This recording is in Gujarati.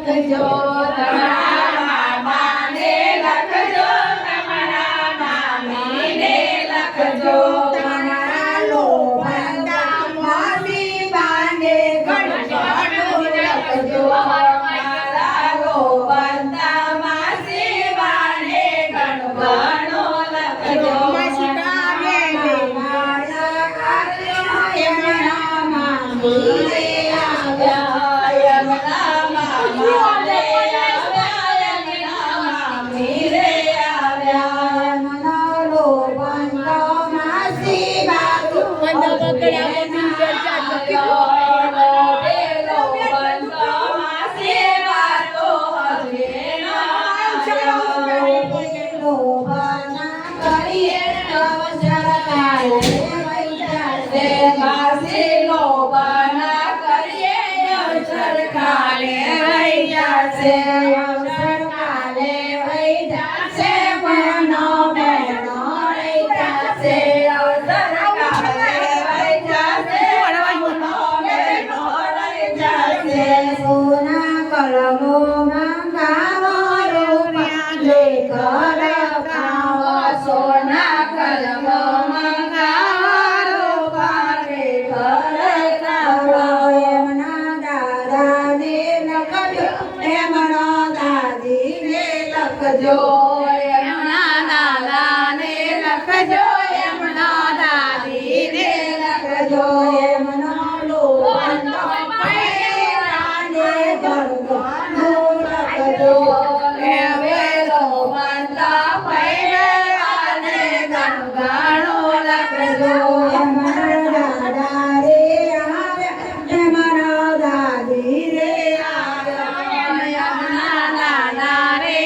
લખજો તમારા મામાને લખજો તમારા મામીને લખજો તમારા લોભંતા માસી બાને ઘણું લખજો મારા લોભંતા માસી બાને ઘણું લખજો માસી બાને મારા કાર્યો એમના મામી લખજો એમના દાદાને લખજો એમના દાદીને લખજો એમનો લોભંતો પૈરાને ઘણું લખજો એવે લોભંતા પૈરાને ઘણું લખજો એમના દાદા રે આવ્યા એમના દાદી રે આવ્યા એમના દાદા રે